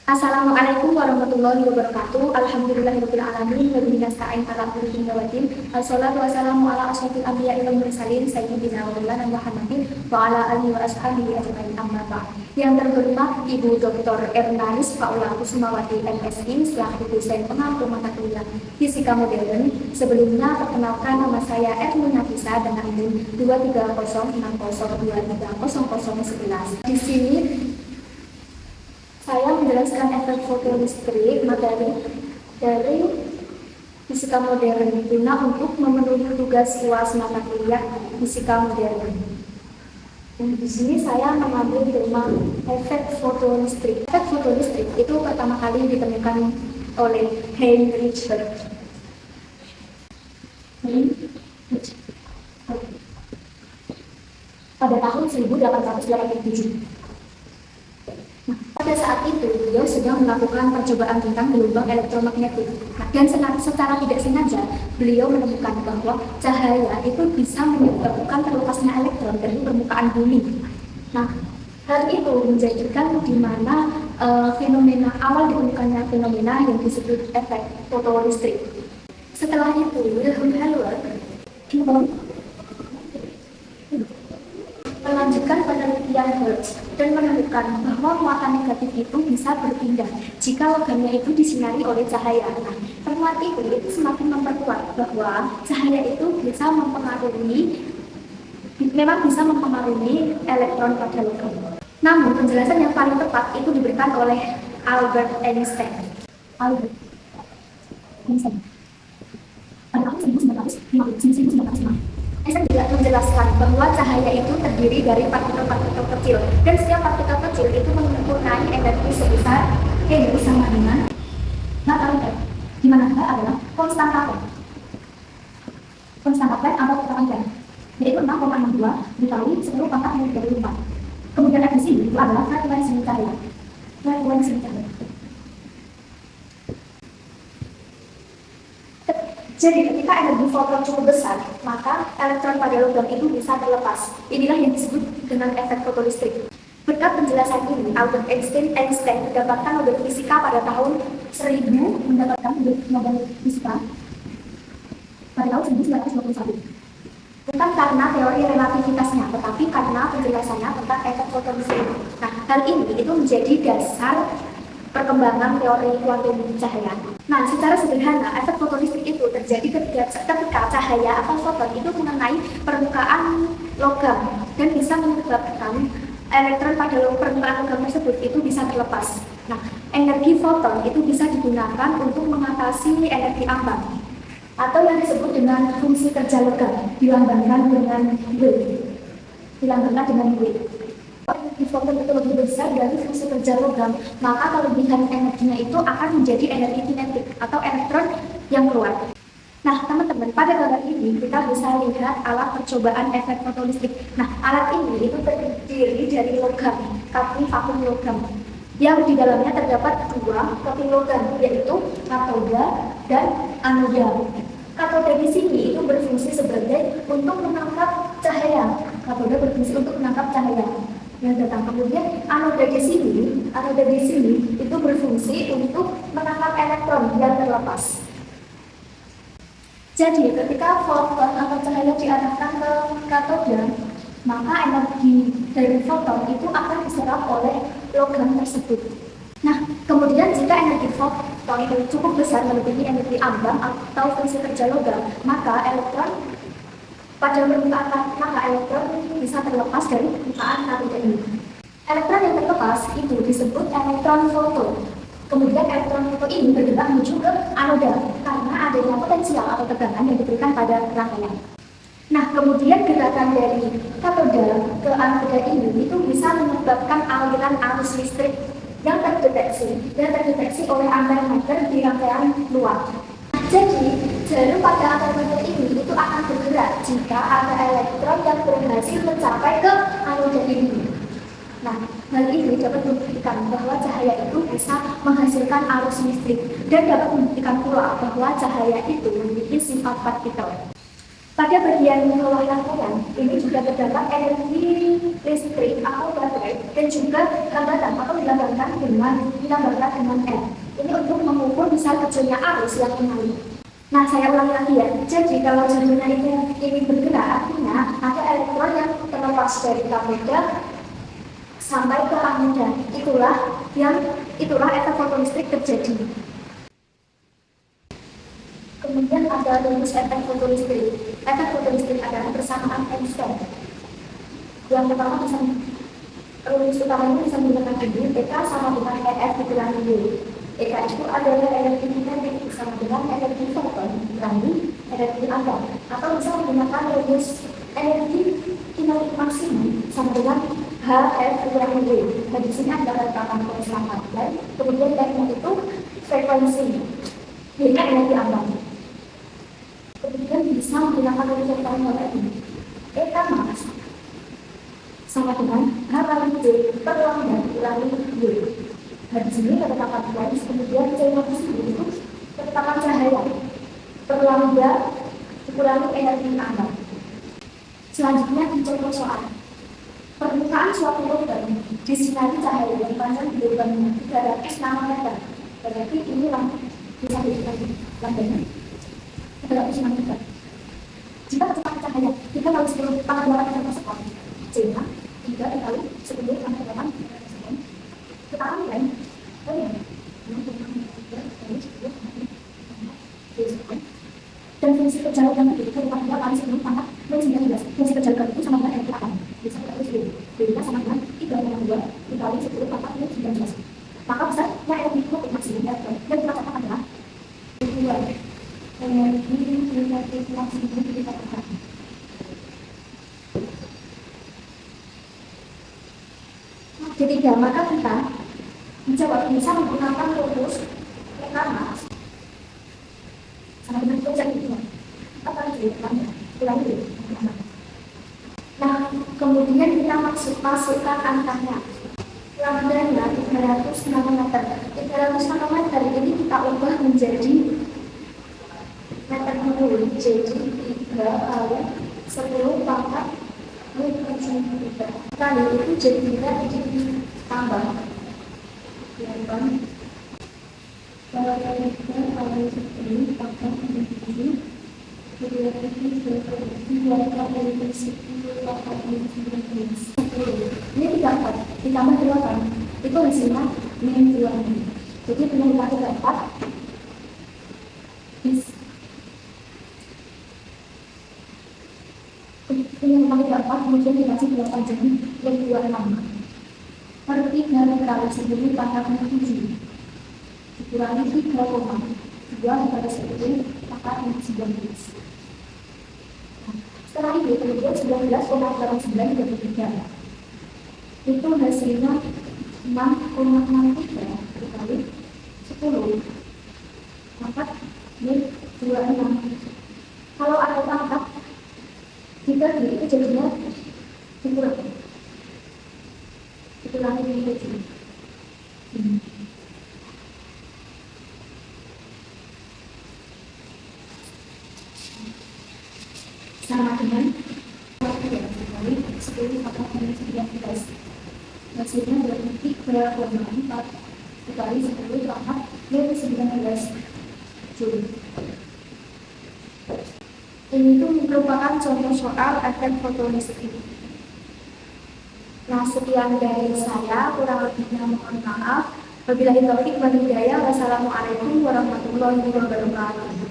Assalamualaikum warahmatullahi wabarakatuh. Alhamdulillahirabbil alamin wa bihi nasta'in ala umuri dunya waddin. Wassalatu wassalamu ala asyrofil anbiya'i wal mursalin sayyidina wa maulana Muhammadin wa ala alihi wa ashabihi ajmain, amma ba'd. Yang terhormat Ibu Dr. Ernalis Paula Kusumawati MSI selaku dosen pengampu mata kuliah Fisika Modern. Sebelumnya perkenalkan, nama saya Erlina Nafisa dengan NIM 23060230011. Di sini saya menjelaskan efek fotoelektrik materi dari fisika modern guna untuk memenuhi tugas UAS mata kuliah fisika modern. Dan di sini saya mengambil tema efek fotoelektrik. Efek fotoelektrik itu pertama kali ditemukan oleh Heinrich Hertz pada tahun 1887. Pada saat itu, beliau sedang melakukan percobaan tentang gelombang elektromagnetik. Dan secara tidak sengaja, beliau menemukan bahwa cahaya itu bisa menyebabkan terlepasnya elektron dari permukaan bumi. Nah, hal itu menjadikan di mana fenomena awal ditemukannya fenomena yang disebut efek fotoelektrik. Setelah itu, Wilhelm Haller melanjutkan penelitian Hertz dan menemukan bahwa muatan negatif itu bisa berpindah jika logamnya itu disinari oleh cahaya. Nah, temuan itu semakin memperkuat bahwa cahaya itu memang bisa mempengaruhi elektron pada logam. Namun penjelasan yang paling tepat itu diberikan oleh Albert Einstein. Pada tahun 1950. Einstein juga menjelaskan bahwa cahaya itu terdiri dari partikel-partikel kecil, dan setiap partikel kecil itu mempunyai energi sebesar E sama dengan di mana H adalah konstanta atau keterangan, yaitu 6,62 dikali 10 pangkat minus 24. Kemudian F di sini itu adalah frekuensi cahaya. Jadi ketika energi foton cukup besar, maka elektron pada logam itu bisa terlepas. Inilah yang disebut dengan efek fotoelektrik. Berkat penjelasan ini, Albert Einstein mendapatkan Nobel Fisika pada tahun 1000, pada tahun 1921. Bukan karena teori relativitasnya, tetapi karena penjelasannya tentang efek fotoelektrik. Nah, hal ini itu menjadi dasar perkembangan teori kuantum cahaya. Nah, secara sederhana, efek fotoelektrik itu terjadi ketika cahaya atau foton itu mengenai permukaan logam dan bisa menyebabkan elektron pada permukaan logam tersebut itu bisa terlepas. Nah, energi foton itu bisa digunakan untuk mengatasi energi ambang atau yang disebut dengan fungsi kerja logam, dilambangkan dengan W. Energi foton itu lebih besar dari fungsi kerja logam, maka kelebihan energinya itu akan menjadi energi kinetik atau elektron yang keluar. Nah, teman-teman, pada gambar ini kita bisa lihat alat percobaan efek fotoelektrik. Nah, alat ini itu terdiri dari logam, kapling vakum logam, yang di dalamnya terdapat dua kapling logam, yaitu katoda dan anoda. Katoda di sini itu berfungsi sebagai untuk menangkap cahaya. Katoda berfungsi untuk menangkap cahaya yang datang. Kemudian anoda di sini itu berfungsi untuk menangkap elektron yang terlepas. Jadi ketika foton atau cahaya diarahkan ke katoda, maka energi dari foton itu akan diserap oleh logam tersebut. Nah, kemudian jika energi foton itu cukup besar melebihi energi ambang atau fungsi kerja logam, maka elektron bisa terlepas dari permukaan katoda ini. Elektron yang terlepas itu disebut elektron foton. Kemudian elektron foton ini bergerak menuju ke anoda karena adanya potensial atau tegangan yang diberikan pada rangkaian. Nah, kemudian gerakan dari katoda ke anoda ini itu bisa menyebabkan aliran arus listrik yang terdeteksi oleh ampermeter di rangkaian luar. Jadi, jarum pada ampermeter ini itu akan bergerak jika ada elektron yang berhasil mencapai ke anoda ini. Nah, hal ini dapat membuktikan bahwa cahaya itu bisa menghasilkan arus listrik dan dapat membuktikan pula bahwa cahaya itu memiliki sifat partikel. Pada bagian bawah rangkaian, ini juga terdapat energi listrik atau baterai dan juga hambatan atau dilambangkan dengan L. Ini untuk mengukur besar kecilnya arus yang mengalir. Nah, saya ulangi lagi ya. Jadi kalau jalurnya ini bergerak, artinya ada elektron yang terlepas dari katoda sampai ke anoda. Itulah efek fotolistrik terjadi. Kemudian ada rumus efek fotolistrik. Efek fotolistrik adalah persamaan Einstein. Yang pertama rumus utamanya bisa menggunakan ini, EK sama dengan EF dikurangi W. EK itu adalah energi kinetik sama dengan energi foton dikurangi energi atom. Atau bisa menggunakan rumus energi kinetik maksimum sama dengan HF dikurangi W. Dan di sini ada rekaman konstantan. Dan kemudian F-nya itu frekuensi. Ini energi atom. Kemudian bisa menggunakan rumus formula ini. EK max sama dengan H kali J per lambda dikurangi W. Nah, di sini ketetapan garis, kemudian C itu ketetapan cahaya per lambda dikurangi energi atom. Selanjutnya dicontoh soal. Permukaan suatu lubang disinari cahaya yang panjang lubangnya 300 nanometer. Berarti ini bisa dikali lambdanya 300 nanometer. Jika kecepatan cahaya 3 kali 10 pangkat 8 meter per sekon, C-nya 3 dikali 10 pangkat 8 meter per sekon. Tetapi lain, dan fungsi kejaluran itu merupakan 2 kali 10 pangkat 19. Fungsi kejaluran itu sama dengan energi atom. Bisa dikali 10. Beda sama dengan 3,2 dikali 10 pangkat 19. Maka besarnya energi kinetik maksimum yang kita catat adalah 2. Energi kinetik maksimum kita catat. Ketiga, maka kita menjawab bisa menggunakan rumus pertama sama dengan project itu. Apa itu? Nah, kemudian kita masukkan angkanya. Lambdanya 300 nanometer. 300 nanometer ini kita ubah menjadi meter kubik. Jadi 3 kali 10 pangkat 5 kali itu jadi kita ditambah 8 kali 10 pangkat 7 ini 34 ditambah 8 itu hasilnya min 2. Jadi penyebab 34 kemudian dikasih 8 jadi min 26 per 3 kali 10 pangkat 7 dikurangi 3,2 dikali 10 pangkat 19. Setelah itu kemudian 19,89 itu hasilnya 6,63 dikali 10 pangkat min 26. Kalau ada pangkat dibagi itu jadinya dikurangi min 7. Sama dengan 10 pangkat min 19. Hasilnya berarti 3,4 dikali 10 pangkat min 19 Joule. Ini tuh merupakan contoh soal efek fotolistrik. Nah, sekian dari saya, kurang lebihnya mohon maaf. Wabillahi taufik wal hidayah. Wassalamualaikum warahmatullahi wabarakatuh.